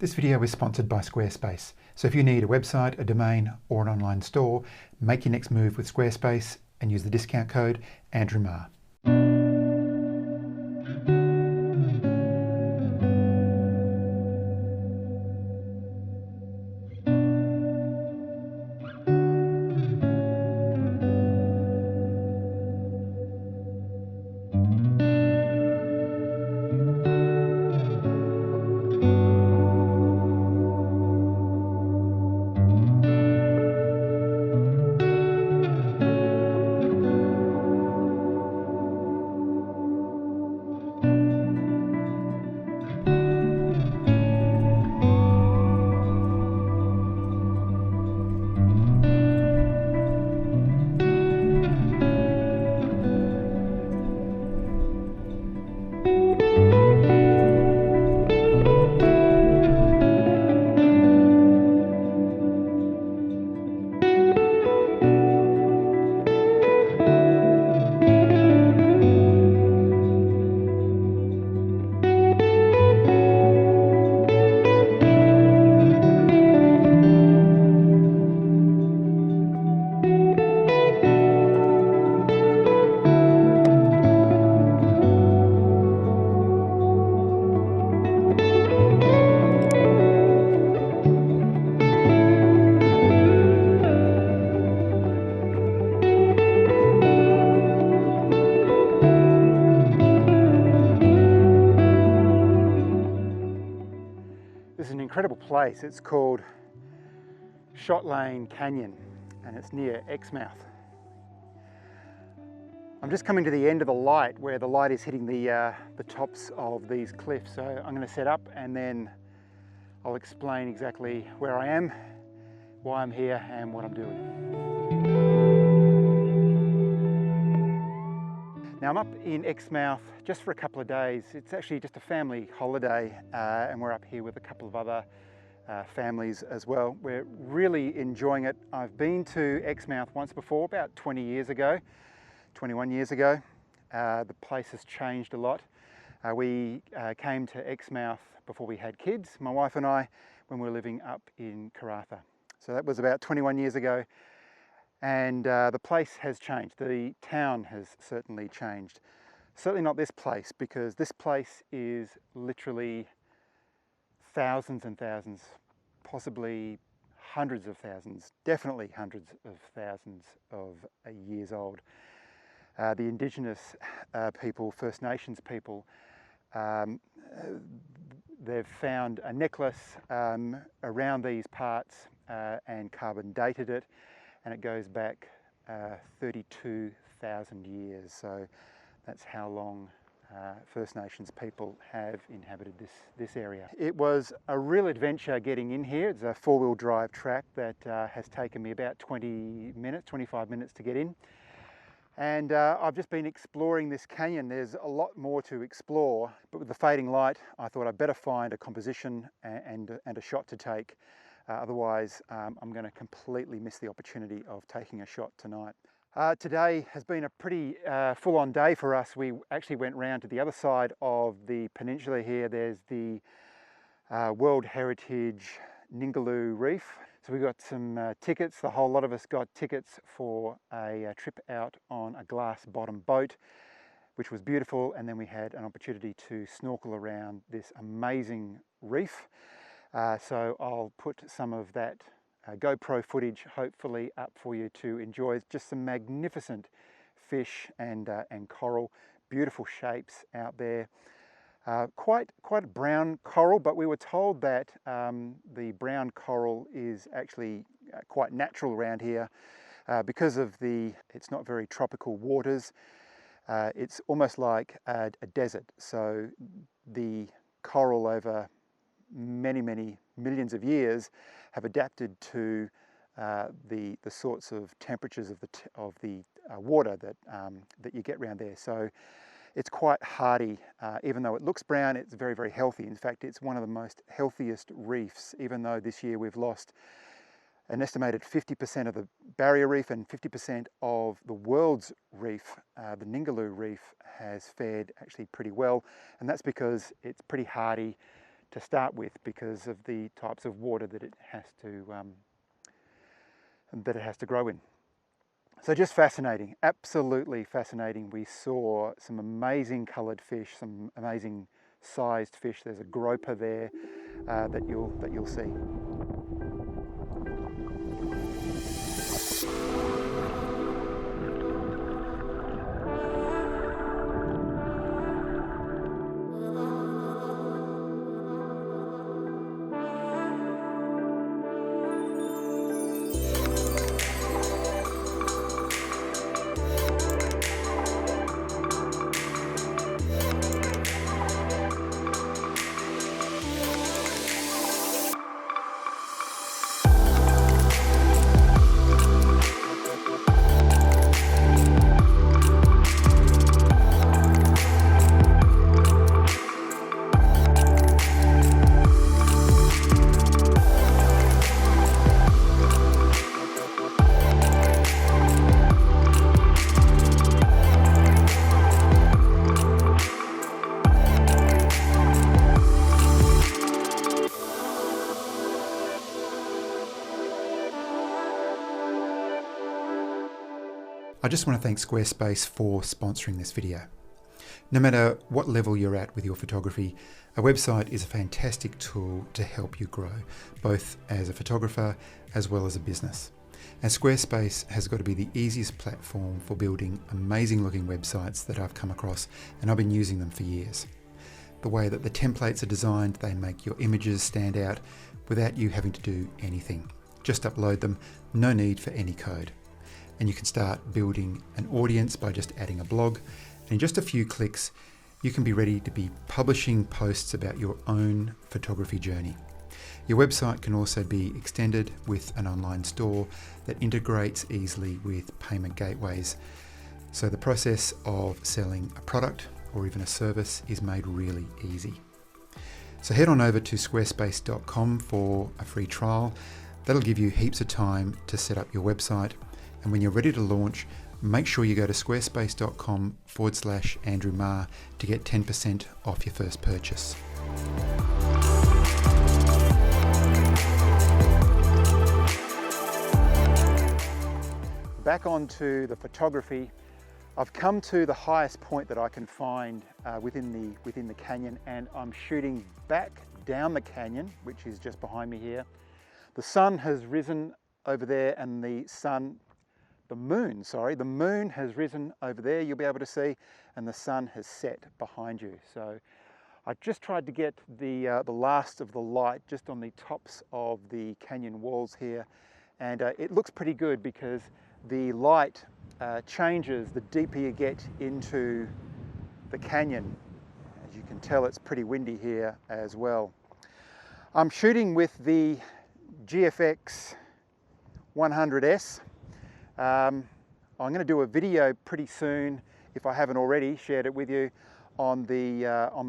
This video is sponsored by Squarespace. So if you need a website, a domain, or an online store, make your next move with Squarespace and use the discount code Andrew Marr. This is an incredible place. It's called Shothole Canyon and it's near Exmouth. I'm just coming to the end of the light where the light is hitting the tops of these cliffs. So I'm going to set up and then I'll explain exactly where I am, why I'm here and what I'm doing. Now I'm up in Exmouth just for a couple of days. It's actually just a family holiday and we're up here with a couple of other families as well. We're really enjoying it. I've been to Exmouth once before, about 21 years ago. The place has changed a lot. We came to Exmouth before we had kids, my wife and I, when we were living up in Karratha. So that was about 21 years ago. And the place has changed. The town has certainly changed. Certainly not this place, because this place is literally thousands and thousands, possibly hundreds of thousands, definitely hundreds of thousands of years old. The Indigenous people, First Nations people, they've found a necklace around these parts and carbon dated it. And it goes back 32,000 years. So that's how long First Nations people have inhabited this area. It was a real adventure getting in here. It's a four-wheel drive track that has taken me about 25 minutes to get in. And I've just been exploring this canyon. There's a lot more to explore, but with the fading light, I thought I'd better find a composition and a shot to take. Otherwise, I'm going to completely miss the opportunity of taking a shot tonight. Today has been a pretty full-on day for us. We actually went round to the other side of the peninsula here. There's the World Heritage Ningaloo Reef. So we got some tickets. The whole lot of us got tickets for a trip out on a glass-bottom boat, which was beautiful. And then we had an opportunity to snorkel around this amazing reef. So I'll put some of that GoPro footage hopefully up for you to enjoy. Just some magnificent fish and coral, beautiful shapes out there. Quite a brown coral, but we were told that the brown coral is actually quite natural around here because of it's not very tropical waters. It's almost like a desert. So the coral over many millions of years have adapted to the sorts of temperatures of the water that you get around there. So it's quite hardy. Even though it looks brown, it's very healthy. In fact, it's one of the most healthiest reefs, even though this year we've lost an estimated 50% of the barrier reef and 50% of the world's reef. The Ningaloo Reef has fared actually pretty well, and that's because it's pretty hardy start with because of the types of water that it has to grow in. So just fascinating, absolutely fascinating. We saw some amazing coloured fish, some amazing sized fish. There's a groper there that you'll see. I just want to thank Squarespace for sponsoring this video. No matter what level you're at with your photography, a website is a fantastic tool to help you grow, both as a photographer as well as a business. And Squarespace has got to be the easiest platform for building amazing looking websites that I've come across, and I've been using them for years. The way that the templates are designed, they make your images stand out without you having to do anything. Just upload them, no need for any code. And you can start building an audience by just adding a blog. And in just a few clicks, you can be ready to be publishing posts about your own photography journey. Your website can also be extended with an online store that integrates easily with payment gateways. So the process of selling a product or even a service is made really easy. So head on over to squarespace.com for a free trial. That'll give you heaps of time to set up your website. And when you're ready to launch, make sure you go to squarespace.com/Andrew Marr to get 10% off your first purchase. Back onto the photography. I've come to the highest point that I can find within the canyon, and I'm shooting back down the canyon, which is just behind me here. The sun has risen over there, and the moon has risen over there, you'll be able to see, and the sun has set behind you. So I just tried to get the last of the light just on the tops of the canyon walls here, and it looks pretty good because the light changes the deeper you get into the canyon. As you can tell, it's pretty windy here as well. I'm shooting with the GFX100S. I'm going to do a video pretty soon, if I haven't already shared it with you, on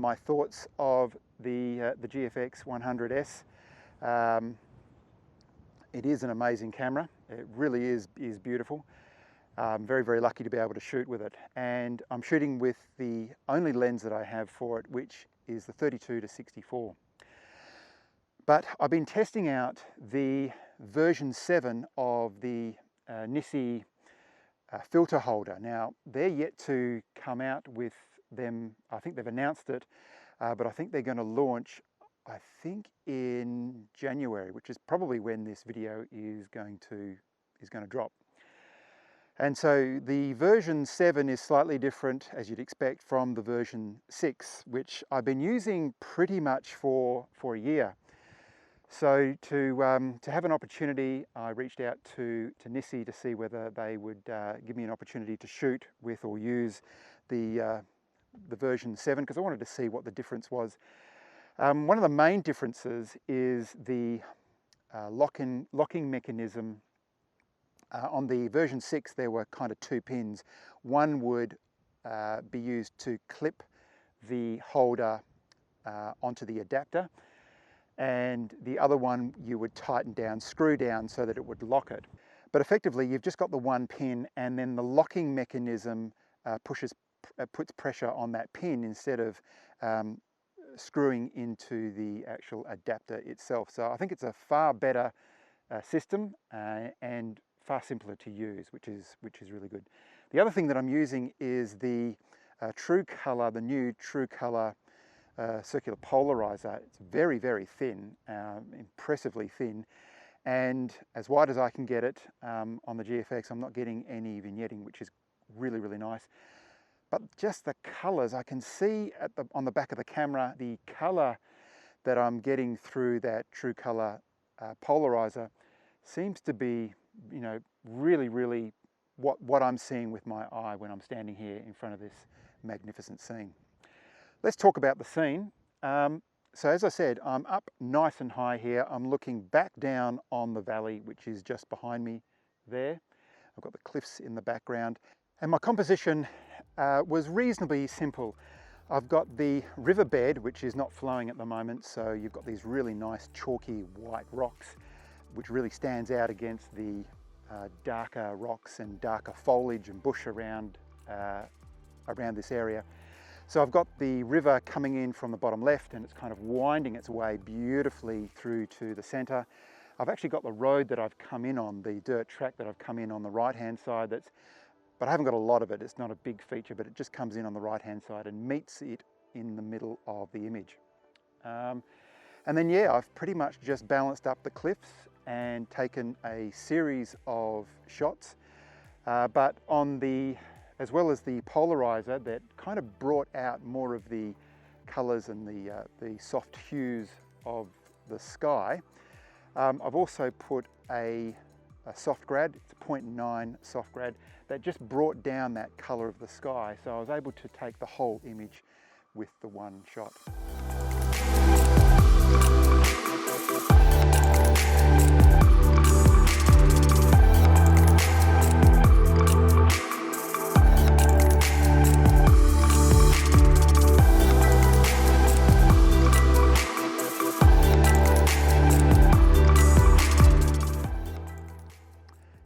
my thoughts of the GFX100S. It is an amazing camera. It really is beautiful. I'm very, very lucky to be able to shoot with it. And I'm shooting with the only lens that I have for it, which is the 32-64. But I've been testing out the version 7 of the NiSi filter holder. Now, they're yet to come out with them. I think they've announced it, but I think they're going to launch, I think, in January, which is probably when this video is going to drop. And so the version 7 is slightly different, as you'd expect, from the version 6, which I've been using pretty much for a year. So to have an opportunity, I reached out to NiSi to see whether they would give me an opportunity to shoot with or use the version 7, because I wanted to see what the difference was. One of the main differences is the locking mechanism. On the version 6, there were kind of two pins. One would be used to clip the holder onto the adapter, and the other one you would tighten down, screw down so that it would lock it. But effectively, you've just got the one pin, and then the locking mechanism puts pressure on that pin instead of screwing into the actual adapter itself. So I think it's a far better system and far simpler to use, which is really good. The other thing that I'm using is the True Colour, the new True Colour Circular Polarizer. It's very, very thin, impressively thin, and as wide as I can get it on the GFX. I'm not getting any vignetting, which is really, really nice. But just the colours, I can see on the back of the camera, the colour that I'm getting through that True Colour polarizer seems to be, you know, really, really what I'm seeing with my eye when I'm standing here in front of this magnificent scene. Let's talk about the scene. So as I said, I'm up nice and high here. I'm looking back down on the valley, which is just behind me there. I've got the cliffs in the background. And my composition was reasonably simple. I've got the riverbed, which is not flowing at the moment, so you've got these really nice chalky white rocks, which really stands out against the darker rocks and darker foliage and bush around this area. So I've got the river coming in from the bottom left, and it's kind of winding its way beautifully through to the centre. I've actually got the road that I've come in on, the dirt track that I've come in on the right-hand side, but I haven't got a lot of it. It's not a big feature, but it just comes in on the right-hand side and meets it in the middle of the image. And then, yeah, I've pretty much just balanced up the cliffs and taken a series of shots, but as well as the polarizer that kind of brought out more of the colours and the soft hues of the sky. I've also put a soft grad, it's a 0.9 soft grad, that just brought down that colour of the sky. So I was able to take the whole image with the one shot.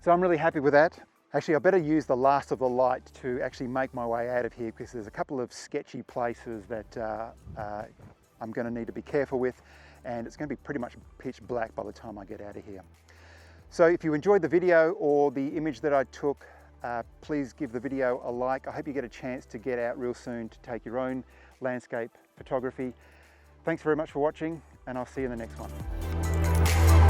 So I'm really happy with that. Actually, I better use the last of the light to actually make my way out of here, because there's a couple of sketchy places that I'm going to need to be careful with, and it's going to be pretty much pitch black by the time I get out of here. So if you enjoyed the video or the image that I took, please give the video a like. I hope you get a chance to get out real soon to take your own landscape photography. Thanks very much for watching, and I'll see you in the next one.